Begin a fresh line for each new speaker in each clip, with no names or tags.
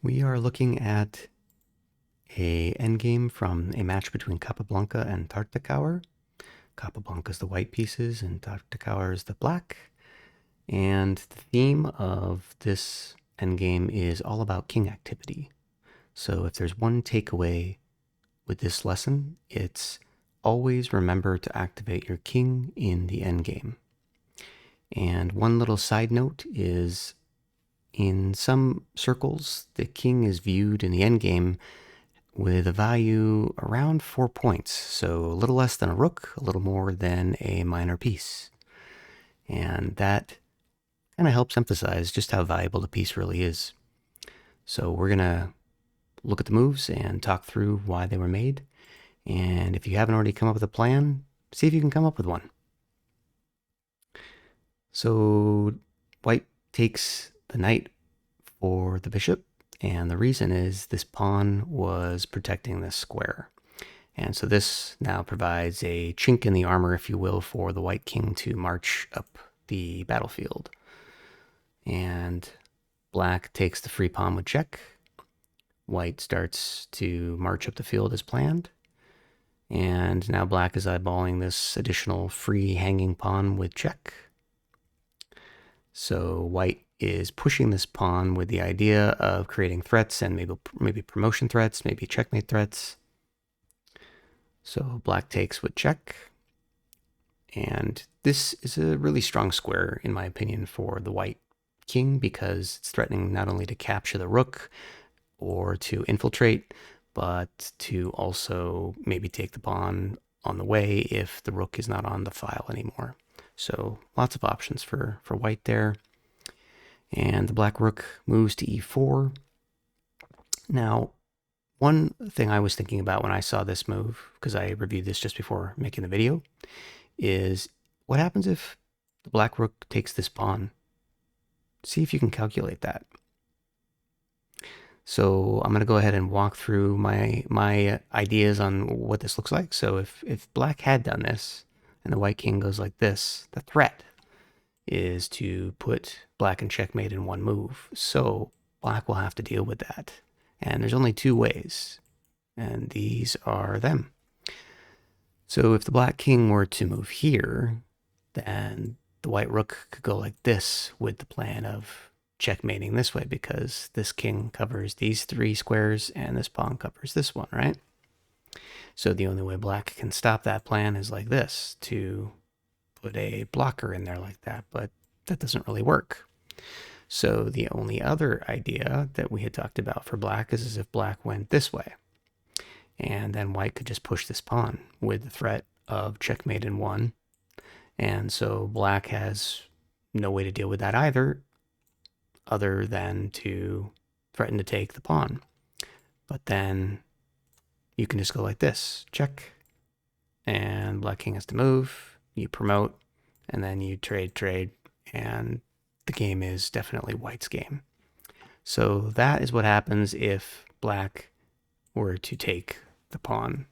We are looking at a endgame from a match between Capablanca and Tartakower. Capablanca is the white pieces and Tartakower is the black. And the theme of this endgame is all about king activity. So if there's one takeaway with this lesson, it's always remember to activate your king in the endgame. And one little side note is in some circles, the king is viewed in the endgame with a value around 4 points, so a little less than a rook, a little more than a minor piece. And that kind of helps emphasize just how valuable the piece really is. So we're going to look at the moves and talk through why they were made. And if you haven't already come up with a plan, see if you can come up with one. So white takes the knight for the bishop, and the reason is this pawn was protecting this square. And so this now provides a chink in the armor, if you will, for the white king to march up the battlefield. And black takes the free pawn with check. White starts to march up the field as planned. And now black is eyeballing this additional free hanging pawn with check. So white is pushing this pawn with the idea of creating threats and maybe promotion threats, maybe checkmate threats. So black takes with check. And this is a really strong square, in my opinion, for the white king because it's threatening not only to capture the rook or to infiltrate, but to also maybe take the pawn on the way if the rook is not on the file anymore. So lots of options for white there. And the black rook moves to e4. Now, one thing I was thinking about when I saw this move, because I reviewed this just before making the video, is what happens if the black rook takes this pawn? See if you can calculate that. So I'm going to go ahead and walk through my ideas on what this looks like. So if black had done this and the white king goes like this, the threat is to put black in checkmate in one move. So black will have to deal with that. And there's only two ways, and these are them. So if the black king were to move here, then the white rook could go like this with the plan of checkmating this way because this king covers these three squares and this pawn covers this one, right? So the only way black can stop that plan is like this, to put a blocker in there like that, but that doesn't really work. So the only other idea that we had talked about for black is if black went this way. And then white could just push this pawn with the threat of checkmate in one. And so black has no way to deal with that either, other than to threaten to take the pawn. But then you can just go like this, check, and black king has to move, you promote, and then you trade, and the game is definitely white's game. So that is what happens if black were to take the pawn.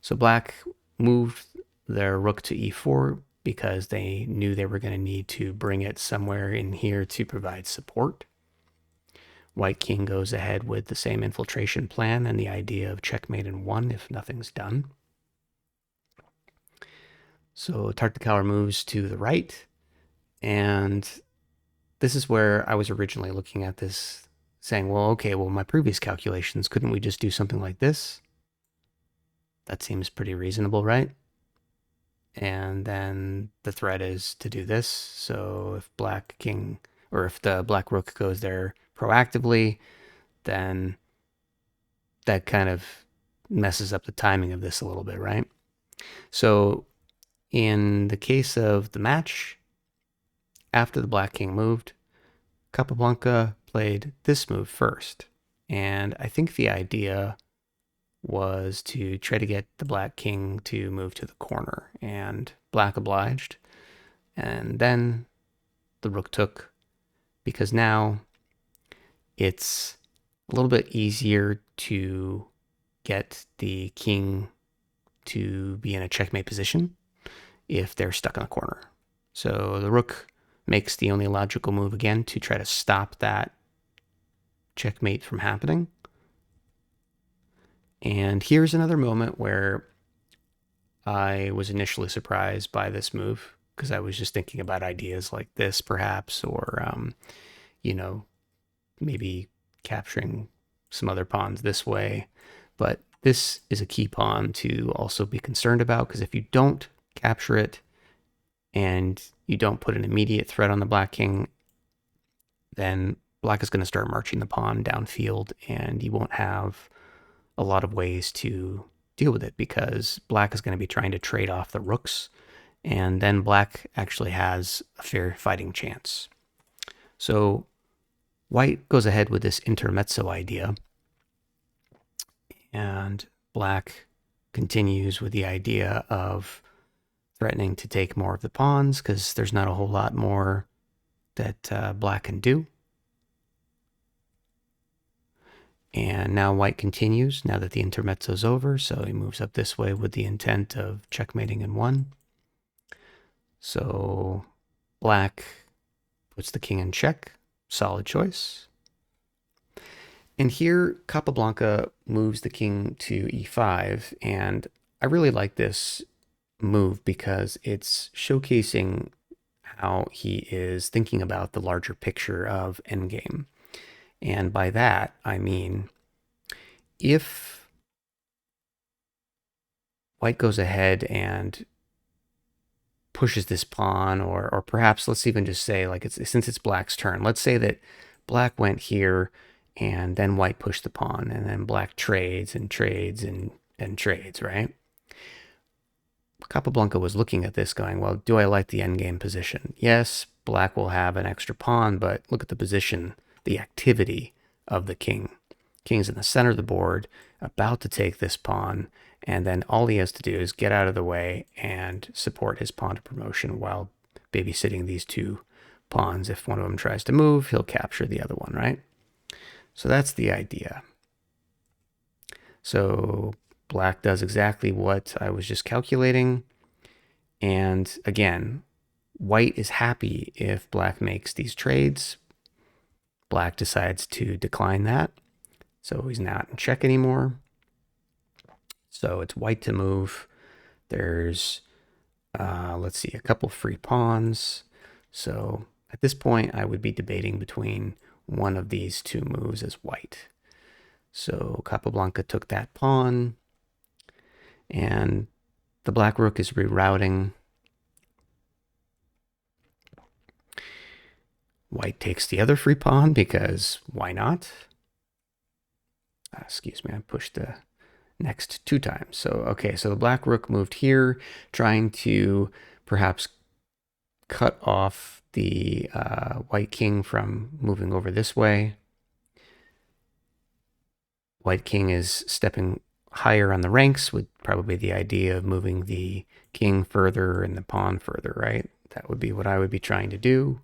So black moved their rook to e4 because they knew they were going to need to bring it somewhere in here to provide support. White king goes ahead with the same infiltration plan and the idea of checkmate in one if nothing's done. So Tartakower moves to the right, and this is where I was originally looking at this, saying, well, okay, well, my previous calculations, couldn't we just do something like this? That seems pretty reasonable, right? And then the threat is to do this. So if black king, or if the black rook goes there proactively, then that kind of messes up the timing of this a little bit, right? So in the case of the match, after the black king moved, Capablanca played this move first. And I think the idea was to try to get the black king to move to the corner, and black obliged. And then the rook took, because now it's a little bit easier to get the king to be in a checkmate position if they're stuck in the corner. So the rook makes the only logical move again to try to stop that checkmate from happening. And here's another moment where I was initially surprised by this move because I was just thinking about ideas like this, perhaps, or, you know, maybe capturing some other pawns this way. But this is a key pawn to also be concerned about because if you don't capture it and you don't put an immediate threat on the black king, then black is going to start marching the pawn downfield and you won't have a lot of ways to deal with it because black is going to be trying to trade off the rooks and then black actually has a fair fighting chance. So white goes ahead with this intermezzo idea and black continues with the idea of threatening to take more of the pawns because there's not a whole lot more that black can do. And now white continues now that the intermezzo's over, so he moves up this way with the intent of checkmating in one. So black puts the king in check. Solid choice. And here Capablanca moves the king to e5, and I really like this move because it's showcasing how he is thinking about the larger picture of endgame. And by that, I mean, if white goes ahead and pushes this pawn, or perhaps let's even just say, like, since it's black's turn, let's say that black went here and then white pushed the pawn and then black trades and trades and trades, right? Capablanca was looking at this going, well, do I like the endgame position? Yes, black will have an extra pawn, but look at the position, the activity of the king. King's in the center of the board, about to take this pawn, and then all he has to do is get out of the way and support his pawn to promotion while babysitting these two pawns. If one of them tries to move, he'll capture the other one, right? So that's the idea. So black does exactly what I was just calculating. And again, white is happy if black makes these trades. Black decides to decline that. So he's not in check anymore. So it's white to move. There's, let's see, a couple free pawns. So at this point, I would be debating between one of these two moves as white. So Capablanca took that pawn, and the black rook is rerouting. White takes the other free pawn because why not? Excuse me, I pushed the next 2 times. So, okay, so the black rook moved here, trying to perhaps cut off the white king from moving over this way. White king is stepping higher on the ranks with probably the idea of moving the king further and the pawn further, right? That would be what I would be trying to do.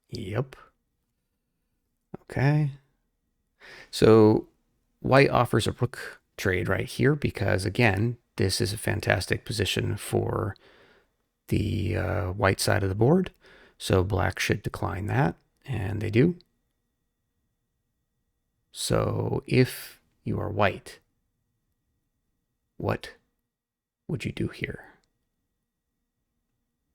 Yep. Okay. So white offers a rook trade right here because, again, this is a fantastic position for the white side of the board. So black should decline that, and they do. So if you are white, what would you do here?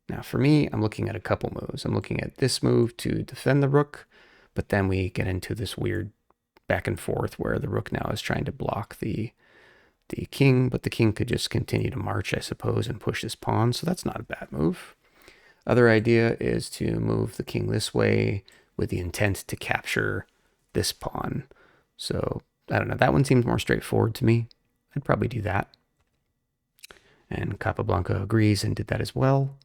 Now for me, I'm looking at a couple moves. I'm looking at this move to defend the rook, but then we get into this weird back and forth where the rook now is trying to block the king, but the king could just continue to march, I suppose, and push this pawn, so that's not a bad move. Other idea is to move the king this way with the intent to capture this pawn. So, I don't know, that one seems more straightforward to me. I'd probably do that. And Capablanca agrees and did that as well.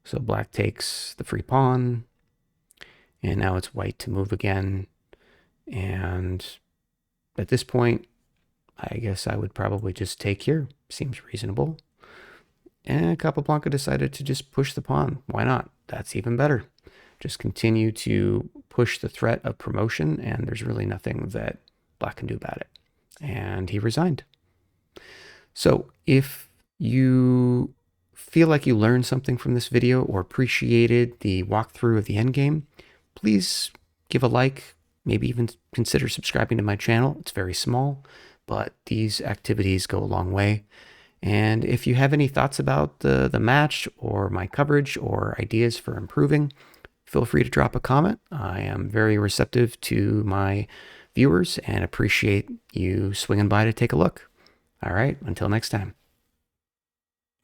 So black takes the free pawn, and now it's white to move again. And at this point, I guess I would probably just take here. Seems reasonable. And Capablanca decided to just push the pawn. Why not? That's even better. Just continue to push the threat of promotion, and there's really nothing that black can do about it. And he resigned. So if you feel like you learned something from this video or appreciated the walkthrough of the endgame, please give a like, maybe even consider subscribing to my channel. It's very small, but these activities go a long way. And if you have any thoughts about the match or my coverage or ideas for improving, feel free to drop a comment. I am very receptive to my viewers and appreciate you swinging by to take a look. All right, until next time.